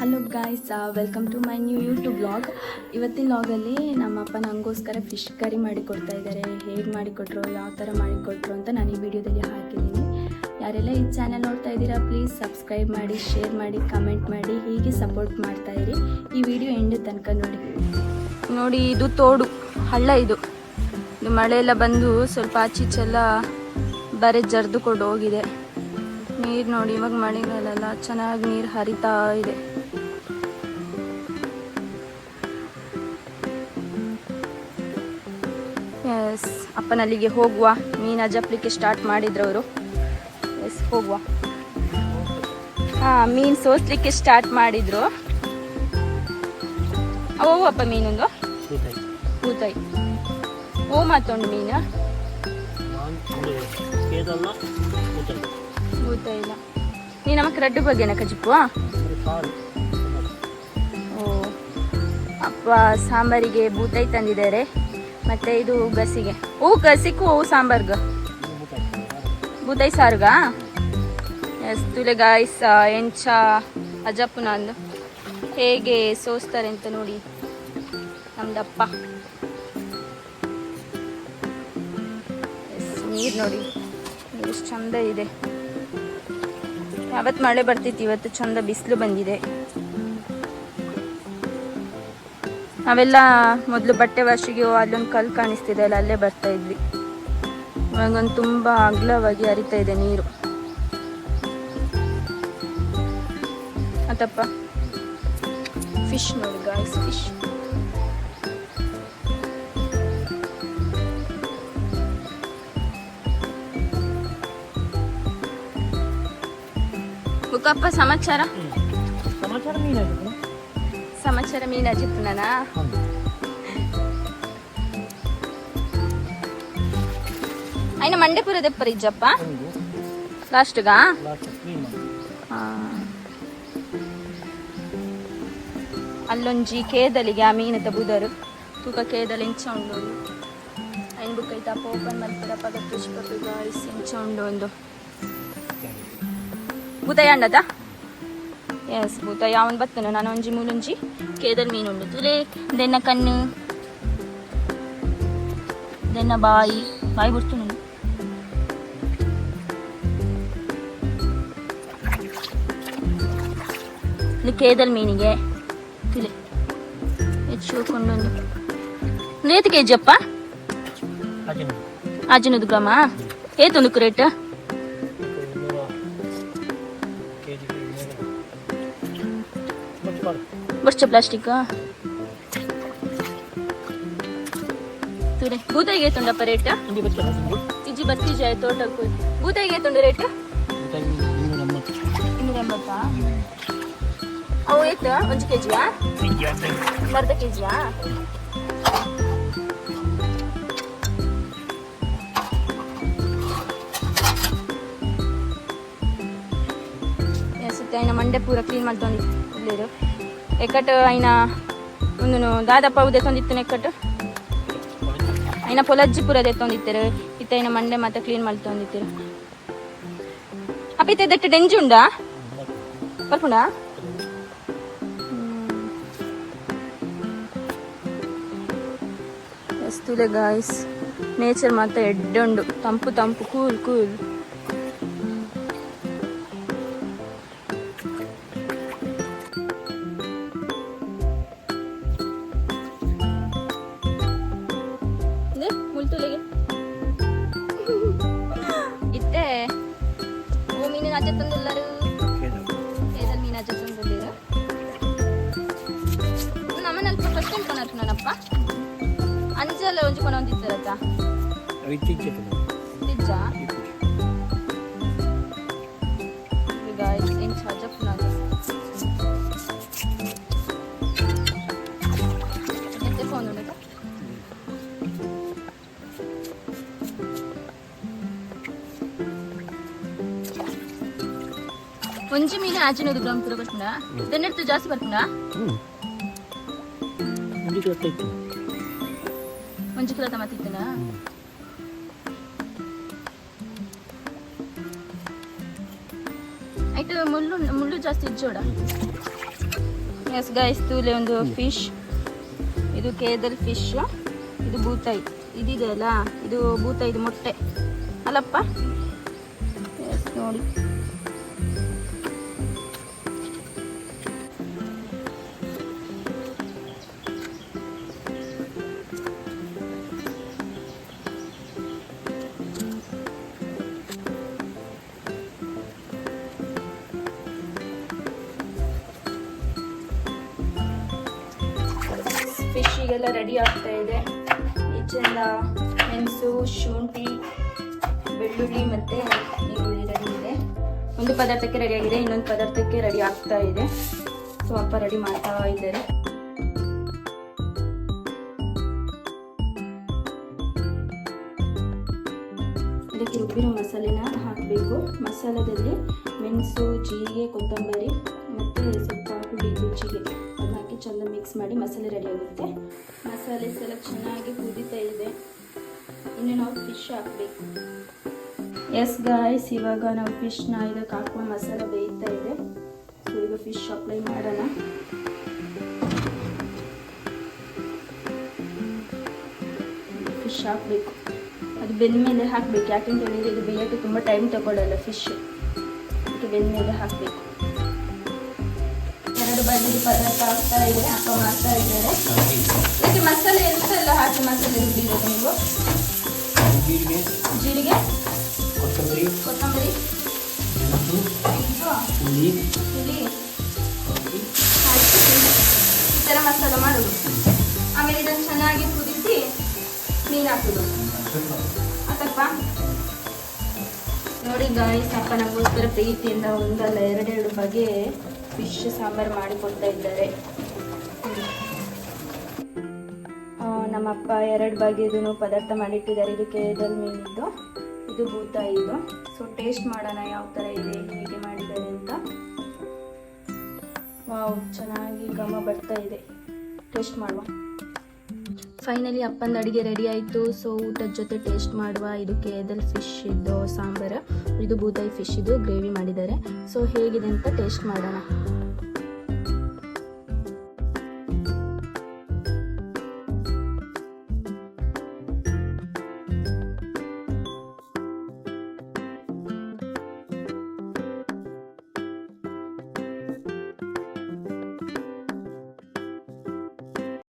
Hello guys, welcome to my new YouTube vlog. ಇವತ್ತಿನ ವ್ಲಾಗಲ್ಲಿ ನಮ್ಮಪ್ಪ ನನಗೋಸ್ಕರ ಫಿಶ್ ಕರಿ ಮಾಡಿಕೊಡ್ತಾ ಇದ್ದಾರೆ. ಹೇಗೆ ಮಾಡಿಕೊಟ್ರು, ಯಾವ ಥರ ಮಾಡಿಕೊಟ್ರು ಅಂತ ನಾನು ಈ ವಿಡಿಯೋದಲ್ಲಿ ಹಾಕಿದ್ದೀನಿ. ಯಾರೆಲ್ಲ ಈ ಚಾನಲ್ ನೋಡ್ತಾ ಇದ್ದೀರಾ ಪ್ಲೀಸ್ ಸಬ್ಸ್ಕ್ರೈಬ್ ಮಾಡಿ, ಶೇರ್ ಮಾಡಿ, ಕಮೆಂಟ್ ಮಾಡಿ, ಹೀಗೆ ಸಪೋರ್ಟ್ ಮಾಡ್ತಾ ಇರಿ. ಈ ವಿಡಿಯೋ ಎಂಡ್ ತನಕ ನೋಡಿ. ಇದು ತೋಡು ಹಳ್ಳ. ಇದು ಮಳೆ ಎಲ್ಲ ಬಂದು ಸ್ವಲ್ಪ ಆಚೀಚೆಲ್ಲ ಬರೆ ಜರ್ದುಕೊಂಡು ಹೋಗಿದೆ. ನೀರು ನೋಡಿ, ಇವಾಗ ಮಳೆಗಾಲಲ್ಲ, ಚೆನ್ನಾಗಿ ನೀರು ಹರಿತಾ ಇದೆ. ಎಸ್, ಅಪ್ಪನಲ್ಲಿಗೆ ಹೋಗುವ. ಮೀನು ಅಜಪ್ಲಿಕ್ಕೆ ಸ್ಟಾರ್ಟ್ ಮಾಡಿದ್ರು ಅವರು. ಎಸ್, ಹೋಗುವ. ಹಾಂ, ಮೀನು ಸೋಸ್ಲಿಕ್ಕೆ ಸ್ಟಾರ್ಟ್ ಮಾಡಿದ್ರು. ಅವು ಅಪ್ಪ ಮೀನೊಂದು ಬೂತಾಯಿ ಓ ಮಾತೊಂಡು ಮೀನು ಬೂತಾಯಿ ಇಲ್ಲ. ನೀ ನಮಗೆ ರಡ್ಡು ಬಗ್ಗೆನ ಕಜಿಪ್ಪು. ಓ, ಅಪ್ಪ ಸಾಂಬಾರಿಗೆ ಬೂತಾಯಿ ತಂದಿದ್ದಾರೆ. ಮತ್ತೆ ಇದು ಗಸಿಗೆ ಗಸಿಗೂ ಸಾಂಬಾರ್ಗ ಬೂತಾಯಿ ಸಾರುಗ. ಎಸ್ ತುಲೆ ಗಾಯ್ಸ್, ಎಂಚ ಅಜ್ಜಪ್ಪನಂದು ಹೇಗೆ ಸೋಸ್ತಾರೆ ಅಂತ ನೋಡಿ ನಮ್ದಪ್ಪ. ಎಸ್, ನೀರು ನೋಡಿ ಎಷ್ಟು ಚಂದ ಇದೆ. ಯಾವತ್ತು ಮಳೆ ಬರ್ತಿತ್ತು, ಇವತ್ತು ಚಂದ ಬಿಸಿಲು ಬಂದಿದೆ. ನಾವೆಲ್ಲ ಮೊದಲು ಬಟ್ಟೆ ವಾಶಿಗೆ ಅಲ್ಲೊಂದು ಕಲ್ಲು ಕಾಣಿಸ್ತಿದೆ ಅಲ್ಲ, ಅಲ್ಲೇ ಬರ್ತಾ ಇದ್ವಿ. ಇವಾಗೊಂದು ತುಂಬ ಅಗಲವಾಗಿ ಹರಿತಾ ಇದೆ ನೀರು. ಆತಪ್ಪ ಫಿಶ್ ನೋಡಿ ಗಾಯ್ಸ್, ಫಿಶ್. ಮುಖಪ್ಪ ಸಮಾಚಾರ ಮೀನಾಜಿಪ್ಪನಾ. అయినా మండేపుర దెప్పరు ఇజ్జప్ప లాస్ట్గా. ಅಲ್ಲೊಂಜಿ ಕೇದಲಿಗೆ ಆ ಮೀನದ ಬುದರು ತೂಕ ಕೇದಲಿ ಇಂಚ ಉಂಡು. ಐನ್ ಬುಕ್ ಐತ ಓಪನ್ ಮಾಡ್ತೀರ ಪದ ಪುಷ್ಪ ಗಾಯ್ಸ್ ಇಂಚ ಉಂಡು ಒಂದು ಬೂತಾಯಿ ಅಂಡದ. ಎಸ್, ಬೂತಾಯಿ ಅವನು ಬತ್ತನು. ನಾನು ಒಂಜಿ ಮೂಲೊಂಜಿ ಕೇದಲ್ ಮೀನುಂಡು ತುಲೆ. ದೆನ್ನ ಕಣ್ಣು, ದೆನ್ನ ಬಾಯಿ ಬಿಡ್ತು ನಾನು. ಇಲ್ಲಿ ಕೇದಲ್ ಮೀನಿಗೆ ತುಲೆ ಹೆಚ್ಚುಕೊಂಡೊಂದು ರೇಟ್ ಕೆಜಿ ಅಪ್ಪ. ಅಜಿನದು ಗ್ರಾಮ ಏತೊಂದು ರೇಟ್ ಬರ್ಚ ಪ್ಲಾಸ್ಟಿಕ್ ತುರೆ. ಬೂತಾಯಿಗೆ ಏತುಂಡಪ್ಪ ರೇಟ್? ಇಜ್ಜಿ ಬತ್ತೀಜ ತೋಟಕ್ಕೆ ಬೂತಾಯಿಗೆ ಏತುಂಡು ರೇಟ್? 280. ಅವು ಏತ ಒಂದು ಕೆಜಿಯಾ ಅರ್ಧ ಕೆಜಿಯಾ? ಸುತ್ತ అయిన ಮಂಡೆ ಪೂರ ಕ್ಲೀನ್ ಮಾಡ್ತೊಂದಿತ್ತು. ಇಲ್ಲಿರು ಎಕ್ಕಟ್ಟು అయిన ಒಂದು ದಾದಪ್ಪ ಉದೆ ತಂದಿತ್ತು. ಎಕ್ಕಟ್ಟು అయిన ಪೊಲಜ್ಜಿ ಪೂರ ತೆತ್ತೊಂದಿತ್ತರು. ಇತ್ತ అయిన ಮಂಡೆ ಮತ್ತೆ ಕ್ಲೀನ್ ಮಾಡ್ತೊಂದಿತ್ತಿರು. ಅಪ್ಪ ಇತ್ತ ದಟ್ಟು ಡೆಂಜಿ ಉಂಡಾ ಬರ್ಪುಂಡ? ಎಸ್ತುಲೆ ಗಾಯ್ಸ್, ನೇಚರ್ ಮಾತ್ರ ಎಡ್ಡುಂಡು. ತಂಪು ತಂಪು, ಕೂಲ್ ಕೂಲ್. ಮುಲ್ತುಲೆಗೆ ಇತ್ತೆ ಓ ಮೀನಿನ ಅಜ್ಜ ತಂದುಳ್ಳರು. ಏದಲ್ಲಿ ಮೀನು ಅಜ್ಜ ತಂದುಳ್ಳಿರು. ನಮ್ಮನಲ್ಲಿ ಫಸ್ಟ್ ಟೈಮ್ ಕೊನರ್ಕು ನಾನಪ್ಪ ಅಂಜಲ್ಲ ಒಂಜಿ ಕೊನ ಒಂದಿತ್ತರತ್ತ ತಿಜ್ಜ ಗಾಯ್ಸ್ ಎಂಚ ಅಜ್ಜಪ್ಪನಾಗ ಎತ್ತೆ ಫೋನ್ ಉಂಟು. ಒಂಜಿ ಮೀನು ಆಚಿನದು ಗ್ರಾಮ್ ಪೂರ ಬರ್ಪುಂಡ. ದೆನ್ನೆಡ್ತು ಜಾಸ್ತಿ ಬರ್ಪುಂಡ? ಒಂಜಿ ಕಿಲೋ ತಮತಿತ್ತನ. ಐಟು ಮುಳ್ಳು ಜಾಸ್ತಿ ಇಜ್ಜೋಡ. ಎಸ್ ಗೈಸ್ ತೂಲೆ ಒಂದು ಫಿಶ್, ಇದು ಕೇದಲ್ ಫಿಶ್, ಇದು ಬೂತಾಯಿ, ಇದಿದೆ ಅಲ್ಲ ಇದು ಬೂತಾಯಿ, ಇದು ಮೊಟ್ಟೆ ಅಲ್ಲಪ್ಪ. ಎಸ್ ನೋಡಿ ಫಿಶ್ಶಿಗೆಲ್ಲ ರೆಡಿ ಆಗ್ತಾ ಇದೆ. ಈಚೆಲ್ಲ ಮೆಣಸು, ಶುಂಠಿ, ಬೆಳ್ಳುಳ್ಳಿ ಮತ್ತು ಈರುಳ್ಳಿ ರೆಡಿ ಇದೆ. ಒಂದು ಪದಾರ್ಥಕ್ಕೆ ರೆಡಿ ಆಗಿದೆ, ಇನ್ನೊಂದು ಪದಾರ್ಥಕ್ಕೆ ರೆಡಿ ಆಗ್ತಾ ಇದೆ. ಸೊ ಅಪ್ಪ ರೆಡಿ ಮಾಡ್ತಾ ಇದ್ದಾರೆ. ಇದಕ್ಕೆ ರುಬ್ಬಿರೋ ಮಸಾಲೆನ ಹಾಕಬೇಕು. ಮಸಾಲದಲ್ಲಿ ಮೆಣಸು, ಜೀರಿಗೆ, ಕೊತ್ತಂಬರಿ ಮತ್ತು ಸ್ವಲ್ಪ ಹುಳಿ ರುಚಿಗೆ ಅದನ್ನ ಹಾಕಿ ಚೆಂದ ಮಿಕ್ಸ್ ಮಾಡಿ ಮಸಾಲೆ ರೆಡಿ ಆಗುತ್ತೆ. ಮಸಾಲೆ ಸಲ ಚೆನ್ನಾಗಿ ಕುದೀತಾ ಇದೆ. ಇನ್ನು ನಾವು ಫಿಶ್ ಹಾಕಬೇಕು. ಎಸ್ ಗಾಯ್ಸ್, ಇವಾಗ ನಾವು ಫಿಶ್ನ ಇದಕ್ಕೆ ಹಾಕುವ ಮಸಾಲೆ ಬೇಯ್ತಾ ಇದೆ. ಸೊ ಈಗ ಫಿಶ್ ಅಪ್ಲೈ ಮಾಡೋಣ. ಫಿಶ್ ಹಾಕಬೇಕು, ಅದು ಬೆಂದಮೇಲೆ ಹಾಕಬೇಕು. ಯಾಕೆಂತ ಹೇಳಿದರೆ ಇದು ಬೇಯೋಕ್ಕೆ ತುಂಬ ಟೈಮ್ ತಗೊಳ್ಳಲ್ಲ ಫಿಶ್, ಅದಕ್ಕೆ ಬೆಂದಮೇಲೆ ಹಾಕಬೇಕು. ಎರಡು ಬದಿ ಪದಾರ್ಥ ಆಗ್ತಾ ಇದೆ, ಅಪ್ಪ ಮಾಡ್ತಾ ಇದ್ದಾರೆ. ಇದಕ್ಕೆ ಮಸಾಲೆ ಎಂತೆಲ್ಲ ಹಾಕಿ ಮಸಾಲೆ ರುಬ್ಬಿರೋದು ನೀವು? ಜೀರಿಗೆ, ಕೊತ್ತಂಬರಿ, ಹುಳಿ ಹಾಕಿ ಈ ಥರ ಮಸಾಲೆ ಮಾಡೋದು. ಆಮೇಲೆ ಇದನ್ನು ಚೆನ್ನಾಗಿ ಕುದಿಸಿ ನೀರು ಹಾಕೋದು. ಆತಪ್ಪ ನೋಡಿ ಗಾಯ್ಸ್, ಅಪ್ಪ ನಮಗೋಸ್ಕರ ಪ್ರೀತಿಯಿಂದ ಒಂದಲ್ಲ ಎರಡೆರಡು ಬಗೆ ಫಿಶ್ ಸಾಂಬಾರು ಮಾಡಿಕೊಡ್ತಾ ಇದ್ದಾರೆ. ನಮ್ಮಪ್ಪ ಎರಡು ಬಗೆದು ಪದಾರ್ಥ ಮಾಡಿಟ್ಟಿದ್ದಾರೆ. ಇದು ಕೇದಲ್ ಮೀನಿದ್ದು, ಇದು ಬೂತಾಯಿದು. ಸೊ ಟೇಸ್ಟ್ ಮಾಡೋಣ ಯಾವ ಥರ ಇದೆ, ಹೇಗೆ ಮಾಡಿದ್ದಾರೆ ಅಂತ. ವಾವ್, ಚೆನ್ನಾಗಿ ಘಮ ಬರ್ತಾ ಇದೆ. ಟೇಸ್ಟ್ ಮಾಡುವ. ಫೈನಲಿ ಅಪ್ಪಂದು ಅಡುಗೆ ರೆಡಿ ಆಯಿತು. ಸೊ ಊಟದ ಜೊತೆ ಟೇಸ್ಟ್ ಮಾಡುವ. ಇದು ಕೇದಲ್ ಫಿಶ್ ಇದ್ದು ಸಾಂಬಾರು, ಇದು ಬೂತಾಯಿ ಫಿಶ್ ಇದು ಗ್ರೇವಿ ಮಾಡಿದ್ದಾರೆ. ಸೊ ಹೇಗಿದೆ ಅಂತ ಟೇಸ್ಟ್ ಮಾಡೋಣ.